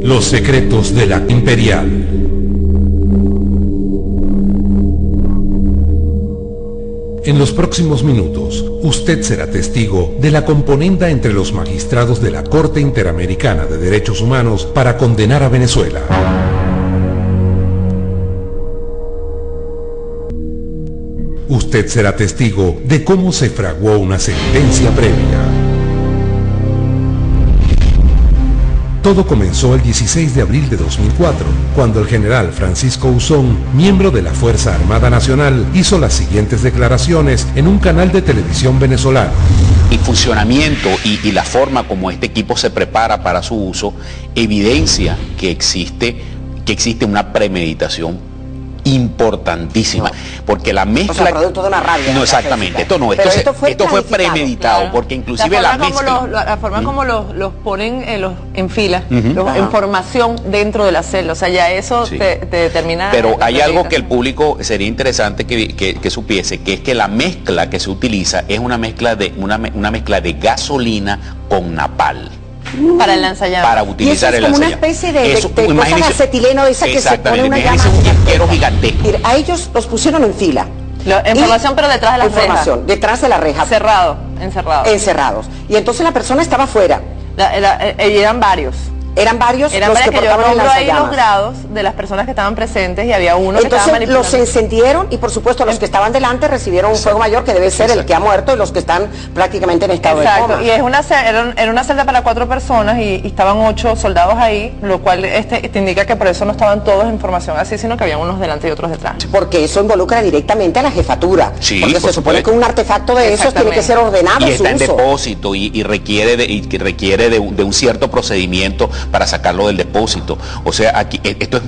Los secretos de la Imperial. En los próximos minutos, usted será testigo de la componenda entre los magistrados de la Corte Interamericana de Derechos Humanos para condenar a Venezuela. Usted será testigo de cómo se fraguó una sentencia previa. Todo comenzó el 16 de abril de 2004, cuando el general Francisco Uzón, miembro de la Fuerza Armada Nacional, hizo las siguientes declaraciones en un canal de televisión venezolano. El funcionamiento y la forma como este equipo se prepara para su uso evidencia que existe una premeditación importantísima, porque la mezcla... O sea, producto de una rabia. No, exactamente, esto fue premeditado, claro. Porque inclusive la mezcla... La forma como los ponen en fila, en formación dentro de la celda, o sea, ya eso te determina... Pero hay algo que el público sería interesante que supiese, que es que la mezcla que se utiliza es una mezcla de gasolina con napal. Para el lanzallamas. Para utilizar el Y lanzallamas. eso es como una especie de cosa de acetileno, esa que se pone una llama. Un yesquero gigantesco. A ellos los pusieron en fila. En formación, pero detrás de la reja. Detrás de la reja. Encerrados. Y entonces la persona estaba afuera. Eran varios. Eran varios que portaban el lanzallamas. Ahí los grados de las personas que estaban presentes y había uno que estaba manipulando. Entonces los encendieron y por supuesto los que estaban delante recibieron un fuego mayor que debe ser el que ha muerto y los que están prácticamente en estado de coma. Y era una celda para 4 personas y estaban 8 soldados ahí, lo cual te indica que por eso no estaban todos en formación así, sino que había unos delante y otros detrás. Porque eso involucra directamente a la jefatura. Sí, porque se supone que un artefacto de esos tiene que ser ordenado y está en uso. Depósito y requiere de un cierto procedimiento para sacarlo del depósito. O sea, aquí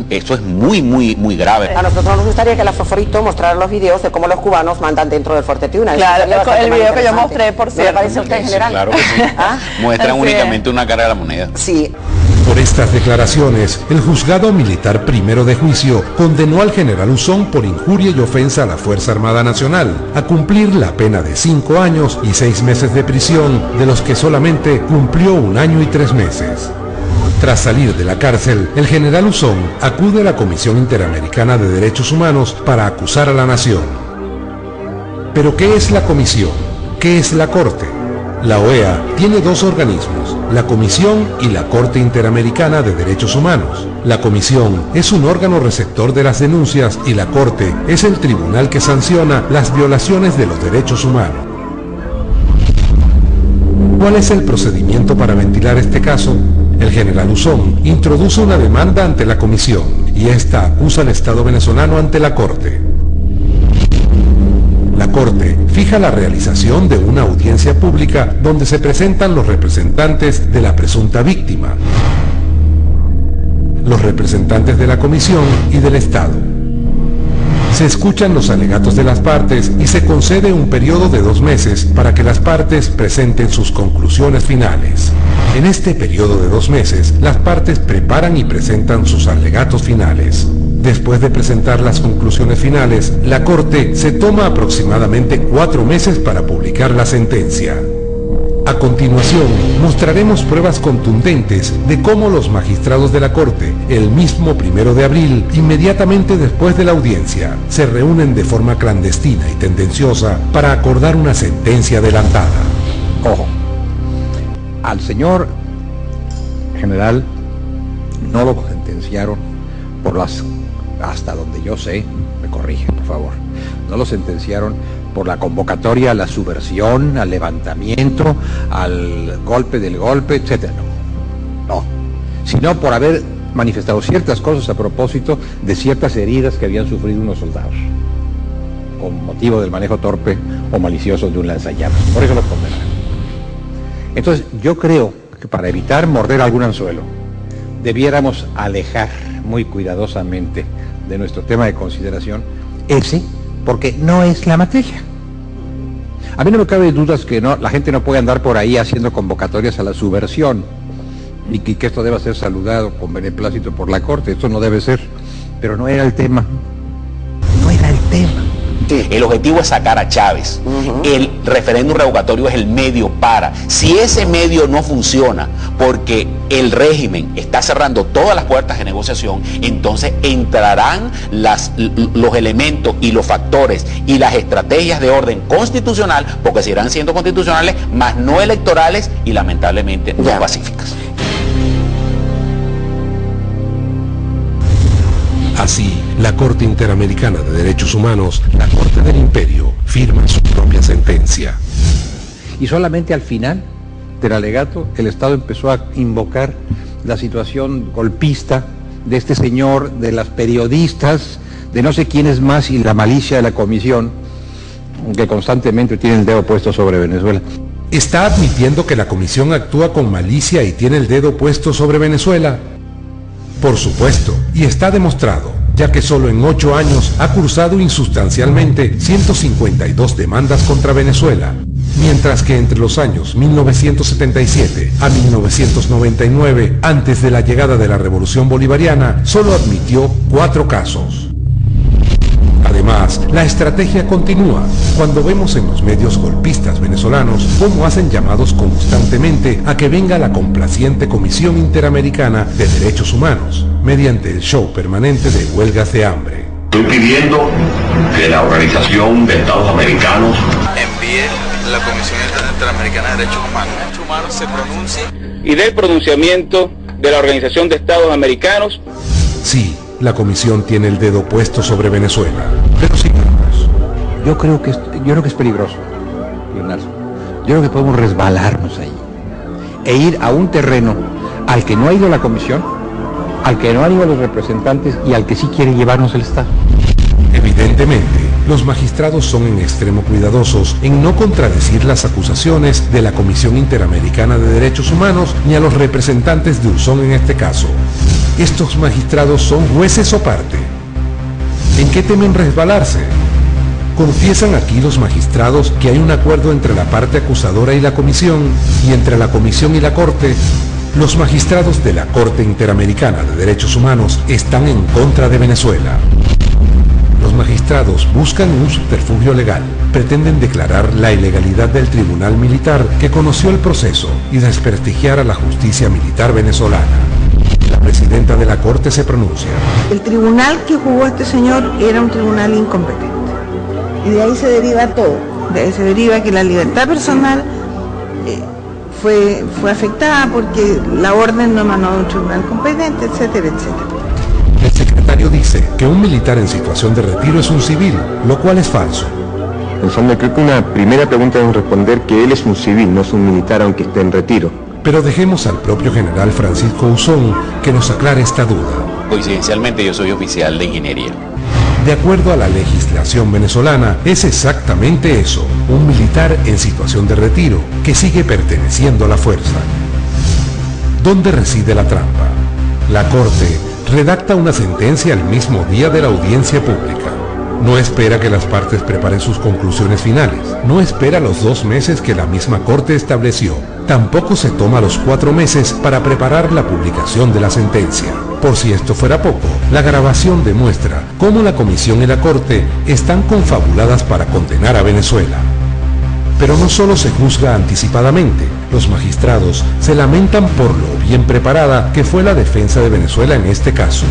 esto es muy grave. A nosotros nos gustaría que la Fosforito mostrara los videos de cómo los cubanos mandan dentro del Fuerte Tiuna. Claro, el video que yo mostré, por cierto. ¿Le parece a usted, general? Claro que sí. Muestran únicamente una cara de la moneda. Sí. Por estas declaraciones, el juzgado militar primero de juicio condenó al general Uzón por injuria y ofensa a la Fuerza Armada Nacional a cumplir la pena de 5 años y 6 meses de prisión, de los que solamente cumplió 1 año y 3 meses. Tras salir de la cárcel, el general Uzón acude a la Comisión Interamericana de Derechos Humanos para acusar a la nación. ¿Pero qué es la Comisión? ¿Qué es la Corte? La OEA tiene 2 organismos, la Comisión y la Corte Interamericana de Derechos Humanos. La Comisión es un órgano receptor de las denuncias y la Corte es el tribunal que sanciona las violaciones de los derechos humanos. ¿Cuál es el procedimiento para ventilar este caso? El general Uzón introduce una demanda ante la Comisión y esta acusa al Estado venezolano ante la Corte. La Corte fija la realización de una audiencia pública donde se presentan los representantes de la presunta víctima, los representantes de la Comisión y del Estado. Se escuchan los alegatos de las partes y se concede un periodo de 2 meses para que las partes presenten sus conclusiones finales. En este periodo de 2 meses, las partes preparan y presentan sus alegatos finales. Después de presentar las conclusiones finales, la Corte se toma aproximadamente 4 meses para publicar la sentencia. A continuación, mostraremos pruebas contundentes de cómo los magistrados de la Corte, el mismo 1 de abril, inmediatamente después de la audiencia, se reúnen de forma clandestina y tendenciosa para acordar una sentencia adelantada. Ojo, al señor general no lo sentenciaron por hasta donde yo sé, me corrige por favor, no lo sentenciaron por la convocatoria a la subversión, al levantamiento, al golpe del golpe, etc. No, sino por haber manifestado ciertas cosas a propósito de ciertas heridas que habían sufrido unos soldados, con motivo del manejo torpe o malicioso de un lanzallamas. Por eso los condenaron. Entonces, yo creo que para evitar morder algún anzuelo, debiéramos alejar muy cuidadosamente de nuestro tema de consideración ese, porque no es la materia. A mí no me cabe dudas que la gente no puede andar por ahí haciendo convocatorias a la subversión y que esto deba ser saludado con beneplácito por la Corte. Esto no debe ser, pero no era el tema. No era el tema. Sí. El objetivo es sacar a Chávez. El referéndum revocatorio es el medio para. Si ese medio no funciona porque el régimen está cerrando todas las puertas de negociación, entonces entrarán los elementos y los factores y las estrategias de orden constitucional, porque seguirán siendo constitucionales, más no electorales y lamentablemente no pacíficas. Así, la Corte Interamericana de Derechos Humanos, la Corte del Imperio, firma su propia sentencia. Y solamente al final del alegato, el Estado empezó a invocar la situación golpista de este señor, de las periodistas, de no sé quiénes más, y la malicia de la comisión, que constantemente tiene el dedo puesto sobre Venezuela. ¿Está admitiendo que la comisión actúa con malicia y tiene el dedo puesto sobre Venezuela? Por supuesto, y está demostrado, ya que solo en 8 años ha cursado insustancialmente 152 demandas contra Venezuela, mientras que entre los años 1977 a 1999, antes de la llegada de la Revolución Bolivariana, solo admitió 4 casos. Además, la estrategia continúa cuando vemos en los medios golpistas venezolanos cómo hacen llamados constantemente a que venga la complaciente Comisión Interamericana de Derechos Humanos, mediante el show permanente de huelgas de hambre. Estoy pidiendo que la Organización de Estados Americanos envíe la Comisión Interamericana de Derechos Humanos se pronuncie y dé el pronunciamiento de la Organización de Estados Americanos. Sí, la comisión tiene el dedo puesto sobre Venezuela, pero sigamos. Yo creo que es peligroso, Leonardo. Yo creo que podemos resbalarnos ahí e ir a un terreno al que no ha ido la comisión, al que no han ido los representantes y al que sí quiere llevarnos el Estado. Evidentemente, los magistrados son en extremo cuidadosos en no contradecir las acusaciones de la Comisión Interamericana de Derechos Humanos ni a los representantes de Usón en este caso. ¿Estos magistrados son jueces o parte? ¿En qué temen resbalarse? Confiesan aquí los magistrados que hay un acuerdo entre la parte acusadora y la comisión, y entre la comisión y la Corte. Los magistrados de la Corte Interamericana de Derechos Humanos están en contra de Venezuela. Los magistrados buscan un subterfugio legal, pretenden declarar la ilegalidad del tribunal militar que conoció el proceso y desprestigiar a la justicia militar venezolana. La presidenta de la Corte se pronuncia. El tribunal que jugó este señor era un tribunal incompetente. Y de ahí se deriva todo. De ahí se deriva que la libertad personal fue afectada porque la orden no emanó de un tribunal competente, etcétera, etcétera. El secretario dice que un militar en situación de retiro es un civil, lo cual es falso. Pensando, creo que una primera pregunta es responder que él es un civil, no es un militar aunque esté en retiro. Pero dejemos al propio general Francisco Usón que nos aclare esta duda. Coincidencialmente yo soy oficial de ingeniería. De acuerdo a la legislación venezolana, es exactamente eso, un militar en situación de retiro, que sigue perteneciendo a la fuerza. ¿Dónde reside la trampa? La Corte redacta una sentencia el mismo día de la audiencia pública. No espera que las partes preparen sus conclusiones finales. No espera los 2 meses que la misma Corte estableció. Tampoco se toma los 4 meses para preparar la publicación de la sentencia. Por si esto fuera poco, la grabación demuestra cómo la Comisión y la Corte están confabuladas para condenar a Venezuela. Pero no solo se juzga anticipadamente, los magistrados se lamentan por lo bien preparada que fue la defensa de Venezuela en este caso.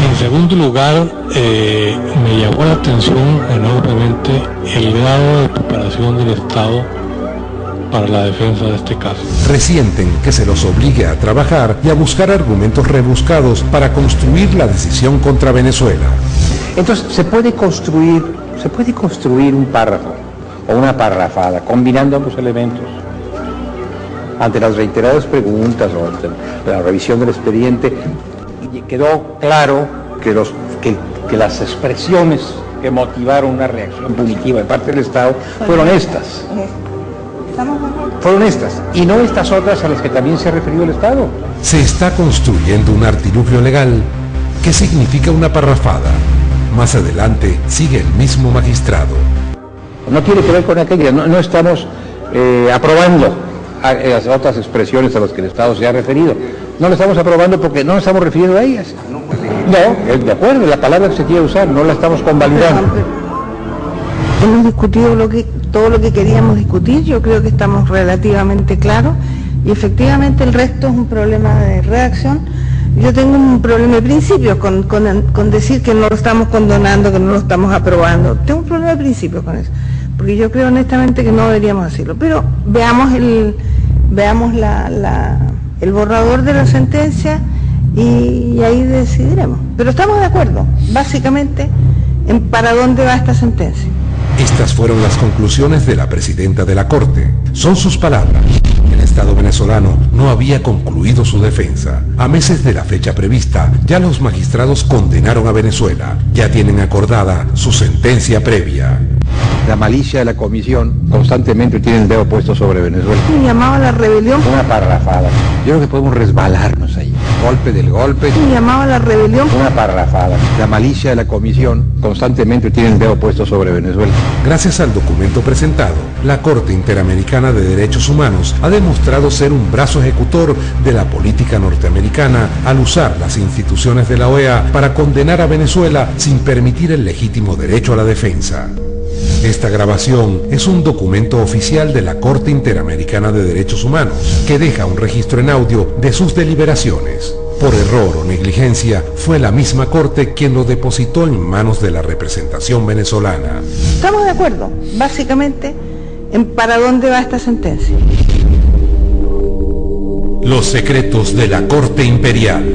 En segundo lugar, me llamó la atención enormemente el grado de preparación del Estado para la defensa de este caso. Resienten que se los obligue a trabajar y a buscar argumentos rebuscados para construir la decisión contra Venezuela. Entonces, se puede construir un párrafo o una parrafada, combinando ambos elementos. Ante las reiteradas preguntas o ante la revisión del expediente, quedó claro que las expresiones que motivaron una reacción punitiva de parte del Estado fueron estas. Fueron estas, y no estas otras a las que también se ha referido el Estado. Se está construyendo un artilugio legal. ¿Qué significa una parrafada? Más adelante sigue el mismo magistrado. No tiene que ver con aquella, no estamos aprobando las otras expresiones a las que el Estado se ha referido. No lo estamos aprobando porque no nos estamos refiriendo a ellas. No, de acuerdo, la palabra que se quiere usar, no la estamos convalidando. Hemos discutido todo lo que queríamos discutir, yo creo que estamos relativamente claros y efectivamente el resto es un problema de redacción. Yo tengo un problema de principios con decir que no lo estamos condonando, que no lo estamos aprobando. Tengo un problema de principios con eso, porque yo creo honestamente que no deberíamos hacerlo. Pero veamos el borrador de la sentencia y ahí decidiremos. Pero estamos de acuerdo, básicamente, en para dónde va esta sentencia. Estas fueron las conclusiones de la presidenta de la Corte. Son sus palabras. El Estado venezolano no había concluido su defensa. A meses de la fecha prevista, ya los magistrados condenaron a Venezuela. Ya tienen acordada su sentencia previa. La malicia de la comisión constantemente tiene el dedo puesto sobre Venezuela. Me llamaba la rebelión. Una parrafada. Yo creo que podemos resbalarnos ahí. Golpe del golpe. Me llamaba la rebelión. Una parrafada. La malicia de la comisión constantemente tiene el dedo puesto sobre Venezuela. Gracias al documento presentado, la Corte Interamericana de Derechos Humanos ha demostrado ser un brazo ejecutor de la política norteamericana al usar las instituciones de la OEA para condenar a Venezuela sin permitir el legítimo derecho a la defensa. Esta grabación es un documento oficial de la Corte Interamericana de Derechos Humanos que deja un registro en audio de sus deliberaciones. Por error o negligencia, fue la misma Corte quien lo depositó en manos de la representación venezolana. Estamos de acuerdo, básicamente, en para dónde va esta sentencia. Los secretos de la Corte Imperial.